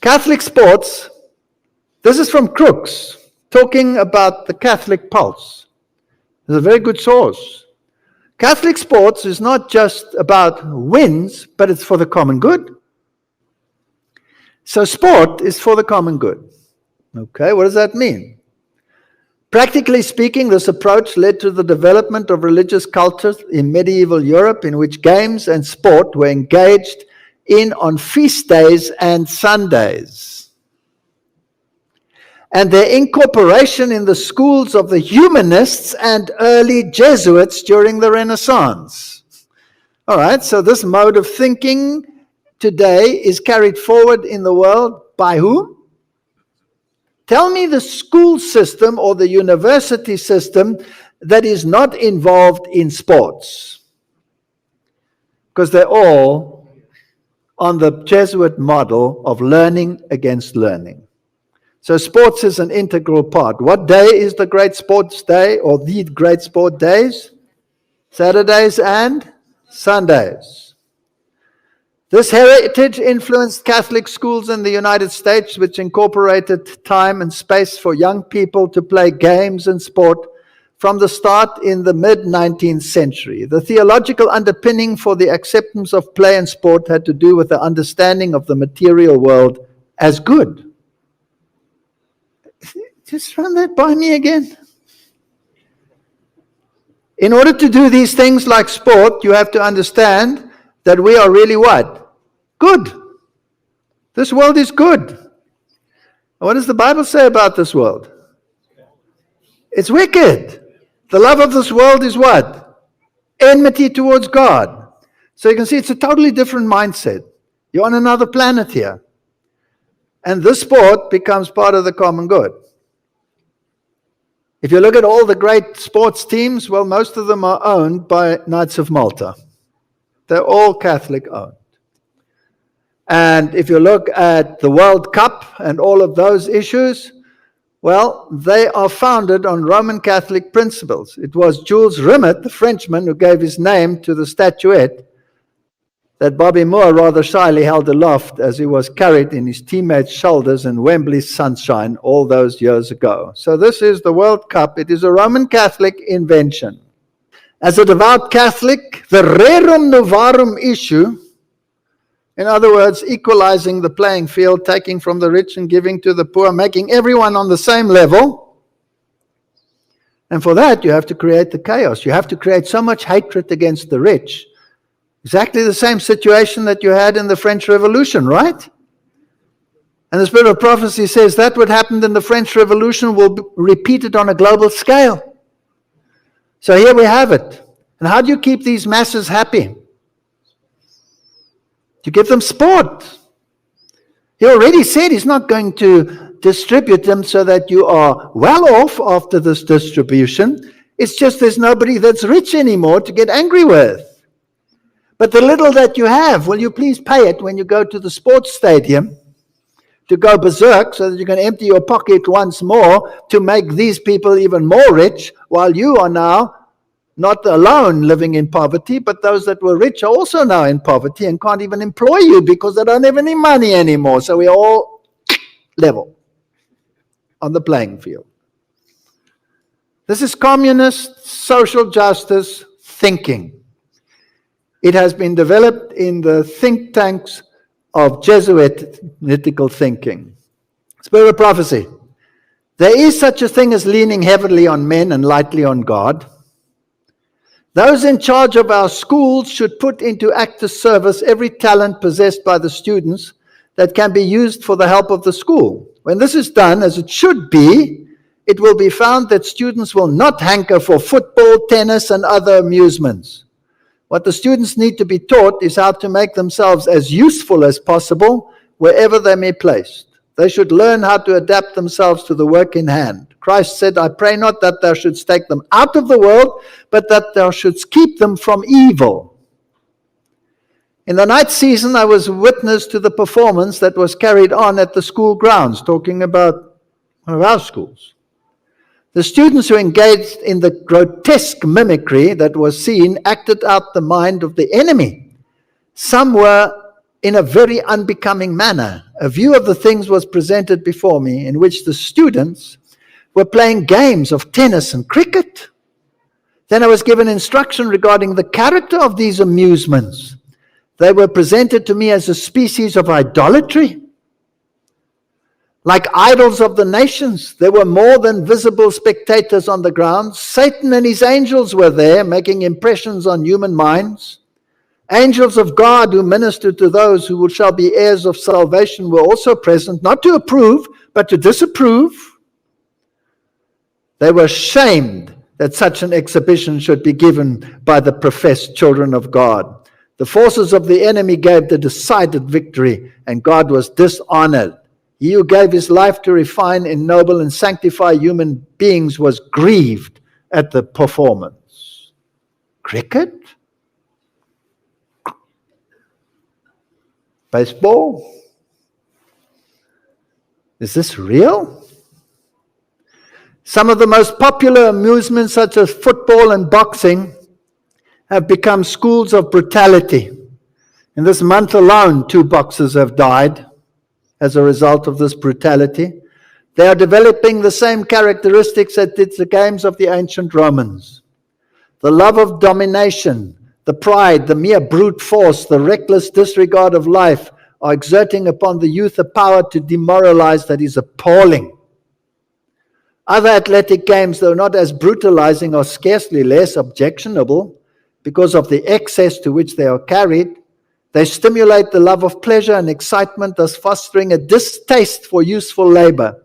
Catholic sports, this is from Crooks, talking about the Catholic pulse. It's a very good source. Catholic sports is not just about wins, but it's for the common good. So sport is for the common good. Okay, what does that mean? Practically speaking, this approach led to the development of religious cultures in medieval Europe in which games and sport were engaged in on feast days and Sundays. And their incorporation in the schools of the humanists and early Jesuits during the Renaissance. All right, so this mode of thinking today is carried forward in the world by who? Tell me the school system or the university system that is not involved in sports. Because they're all on the Jesuit model of learning against learning. So sports is an integral part. What day is the great sports day or the great sport days? Saturdays and Sundays. This heritage influenced Catholic schools in the United States, which incorporated time and space for young people to play games and sport from the start in the mid-19th century. The theological underpinning for the acceptance of play and sport had to do with the understanding of the material world as good. Just run that by me again. In order to do these things like sport, you have to understand that we are really what? Good. This world is good. What does the Bible say about this world? It's wicked. The love of this world is what? Enmity towards God. So you can see it's a totally different mindset. You're on another planet here. And this sport becomes part of the common good. If you look at all the great sports teams, well, most of them are owned by Knights of Malta. They're all Catholic owned. And if you look at the World Cup and all of those issues, well, they are founded on Roman Catholic principles. It was Jules Rimet, the Frenchman, who gave his name to the statuette that Bobby Moore rather shyly held aloft as he was carried in his teammates' shoulders in Wembley's sunshine all those years ago. So this is the World Cup. It is a Roman Catholic invention. As a devout Catholic, the rerum novarum issue, in other words, equalizing the playing field, taking from the rich and giving to the poor, making everyone on the same level. And for that, you have to create the chaos. You have to create so much hatred against the rich. Exactly the same situation that you had in the French Revolution, right? And the Spirit of Prophecy says that what happened in the French Revolution will be repeated on a global scale. So here we have it. And how do you keep these masses happy? You give them sport. He already said he's not going to distribute them so that you are well off after this distribution. It's just there's nobody that's rich anymore to get angry with. But the little that you have, will you please pay it when you go to the sports stadium to go berserk so that you can empty your pocket once more to make these people even more rich, while you are now not alone living in poverty, but those that were rich are also now in poverty and can't even employ you because they don't have any money anymore. So we're all level on the playing field. This is communist social justice thinking. It has been developed in the think tanks of Jesuitical thinking. Spirit of Prophecy. There is such a thing as leaning heavily on men and lightly on God. Those in charge of our schools should put into active service every talent possessed by the students that can be used for the help of the school. When this is done, as it should be, it will be found that students will not hanker for football, tennis, and other amusements. What the students need to be taught is how to make themselves as useful as possible wherever they may be placed. They should learn how to adapt themselves to the work in hand. Christ said, I pray not that thou shouldst take them out of the world, but that thou shouldst keep them from evil. In the night season, I was witness to the performance that was carried on at the school grounds, talking about one of our schools. The students who engaged in the grotesque mimicry that was seen acted out the mind of the enemy. Some were in a very unbecoming manner, a view of the things was presented before me in which the students were playing games of tennis and cricket. Then I was given instruction regarding the character of these amusements. They were presented to me as a species of idolatry. Like idols of the nations, there were more than visible spectators on the ground. Satan and his angels were there, making impressions on human minds. Angels of God who ministered to those who shall be heirs of salvation were also present, not to approve, but to disapprove. They were shamed that such an exhibition should be given by the professed children of God. The forces of the enemy gave the decided victory, and God was dishonored. He who gave his life to refine, ennoble, and sanctify human beings was grieved at the performance. Cricket? Baseball? Is this real? Some of the most popular amusements, such as football and boxing, have become schools of brutality. In this month alone, 2 boxers have died as a result of this brutality. They are developing the same characteristics that did the games of the ancient Romans. The love of domination, the pride, the mere brute force, the reckless disregard of life are exerting upon the youth a power to demoralize that is appalling. Other athletic games, though not as brutalizing, are scarcely less objectionable because of the excess to which they are carried. They stimulate the love of pleasure and excitement, thus fostering a distaste for useful labor,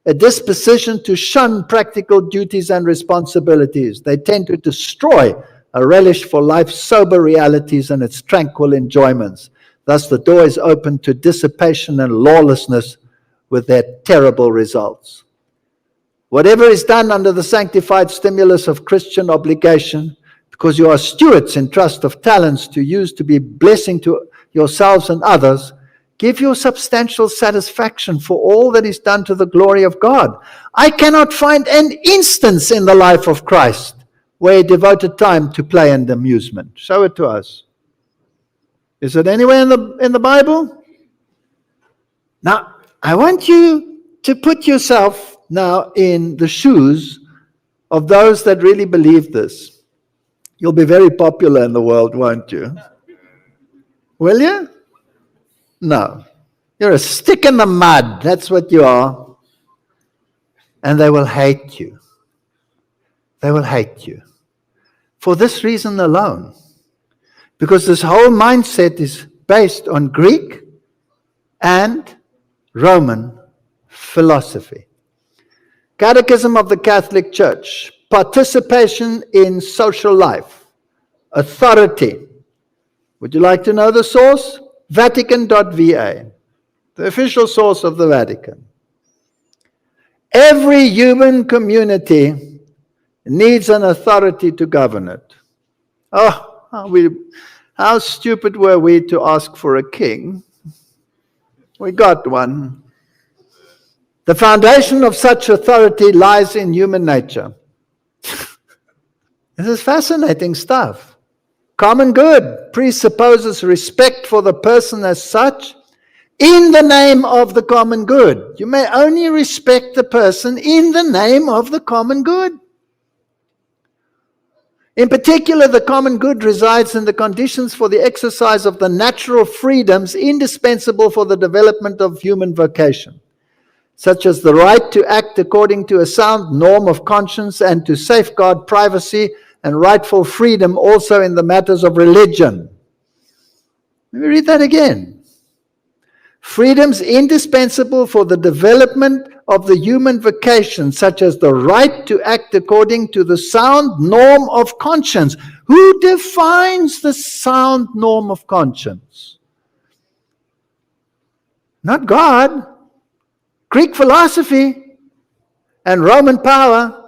a disposition to shun practical duties and responsibilities. They tend to destroy a relish for life's sober realities and its tranquil enjoyments. Thus the door is open to dissipation and lawlessness with their terrible results. Whatever is done under the sanctified stimulus of Christian obligation, because you are stewards in trust of talents to use to be blessing to yourselves and others, give you substantial satisfaction for all that is done to the glory of God. I cannot find an instance in the life of Christ where he devoted time to play and amusement. Show it to us. Is it anywhere in the Bible? Now, I want you to put yourself now in the shoes of those that really believe this. You'll be very popular in the world, won't you? Will you? No. You're a stick in the mud. That's what you are. And they will hate you. They will hate you. For this reason alone. Because this whole mindset is based on Greek and Roman philosophy. Catechism of the Catholic Church. Participation in social life. Authority. Would you like to know the source? Vatican.va, the official source of the Vatican. Every human community needs an authority to govern it. How stupid were we to ask for a king? We got one. The foundation of such authority lies in human nature. This is fascinating stuff. Common good presupposes respect for the person as such in the name of the common good. You may only respect the person in the name of the common good. In particular, the common good resides in the conditions for the exercise of the natural freedoms indispensable for the development of human vocation, such as the right to act according to a sound norm of conscience and to safeguard privacy and rightful freedom also in the matters of religion. Let me read that again. Freedoms indispensable for the development of the human vocation, such as the right to act according to the sound norm of conscience. Who defines the sound norm of conscience? Not God. Greek philosophy and Roman power.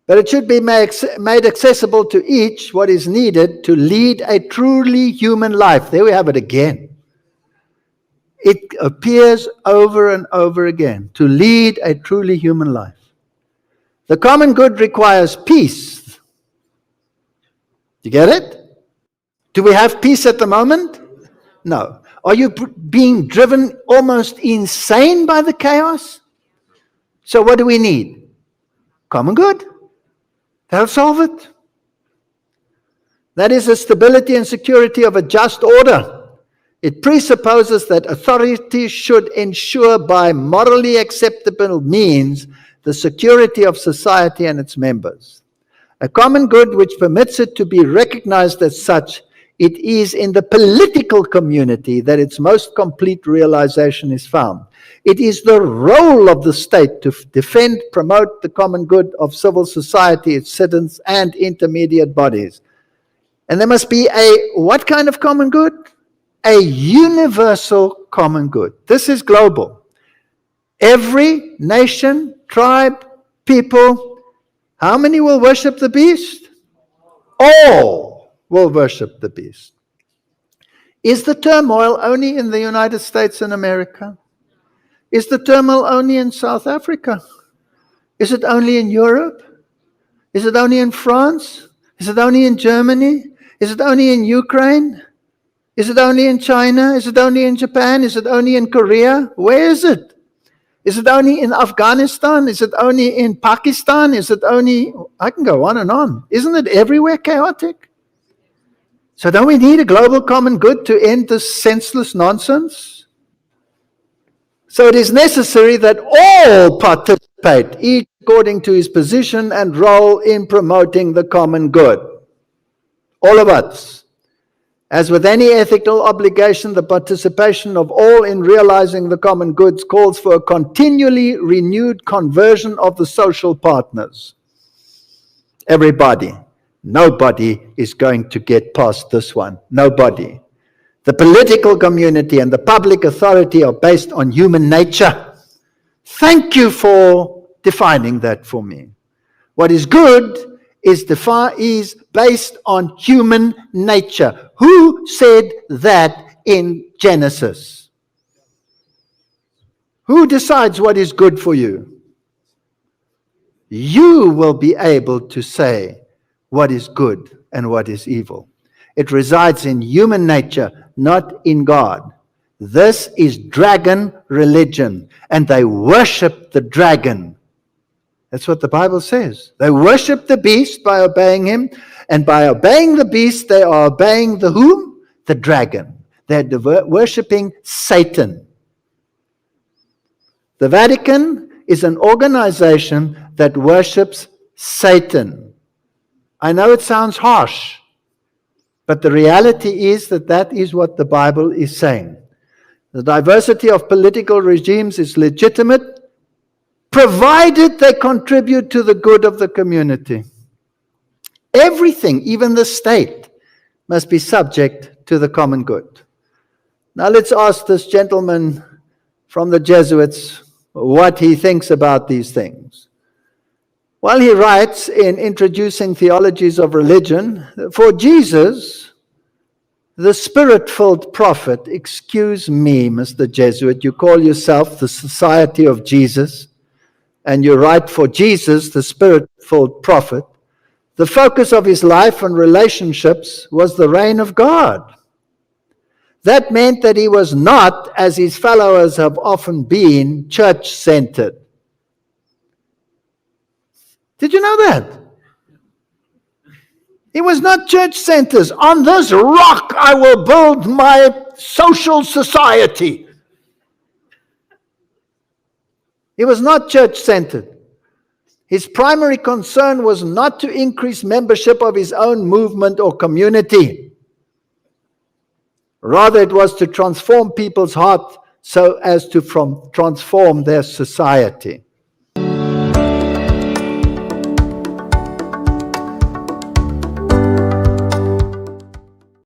But it should be made accessible to each what is needed to lead a truly human life. There we have it again. It appears over and over again. To lead a truly human life. The common good requires peace. You get it? Do we have peace at the moment? No. Are you being driven almost insane by the chaos? So what do we need? Common good. That'll solve it. That is the stability and security of a just order. It presupposes that authority should ensure by morally acceptable means the security of society and its members. A common good which permits it to be recognized as such, it is in the political community that its most complete realization is found. It is the role of the state to defend, promote the common good of civil society, its citizens, and intermediate bodies. And there must be what kind of common good? A universal common good. This is global. Every nation, tribe, people, how many will worship the beast? All will worship the beast. Is the turmoil only in the United States and America? Is the turmoil only in South Africa? Is it only in Europe? Is it only in France? Is it only in Germany? Is it only in Ukraine? Is it only in China? Is it only in Japan? Is it only in Korea? Where is it? Is it only in Afghanistan? Is it only in Pakistan? Is it only... I can go on and on. Isn't it everywhere chaotic? So don't we need a global common good to end this senseless nonsense? So it is necessary that all participate, each according to his position and role in promoting the common good. All of us. As with any ethical obligation, the participation of all in realizing the common goods calls for a continually renewed conversion of the social partners. Everybody. Nobody is going to get past this one. Nobody. The political community and the public authority are based on human nature. Thank you for defining that for me. What is good is based on human nature. Who said that in Genesis? Who decides what is good for you? You will be able to say what is good and what is evil. It resides in human nature, not in God. This is dragon religion, and they worship the dragon. That's what the Bible says. They worship the beast by obeying him, and by obeying the beast, they are obeying the whom? The dragon. They're worshiping Satan. The Vatican is an organization that worships Satan. I know it sounds harsh, but the reality is that that is what the Bible is saying. The diversity of political regimes is legitimate, provided they contribute to the good of the community. Everything, even the state, must be subject to the common good. Now let's ask this gentleman from the Jesuits what he thinks about these things. Well, he writes in Introducing Theologies of Religion, for Jesus, the Spirit-filled prophet, excuse me, Mr. Jesuit, you call yourself the Society of Jesus, and you write for Jesus, the Spirit-filled prophet, the focus of his life and relationships was the reign of God. That meant that he was not, as his followers have often been, church-centered. Did you know that? He was not church-centered. On this rock I will build my social society. He was not church-centered. His primary concern was not to increase membership of his own movement or community. Rather, it was to transform people's heart so as to transform their society.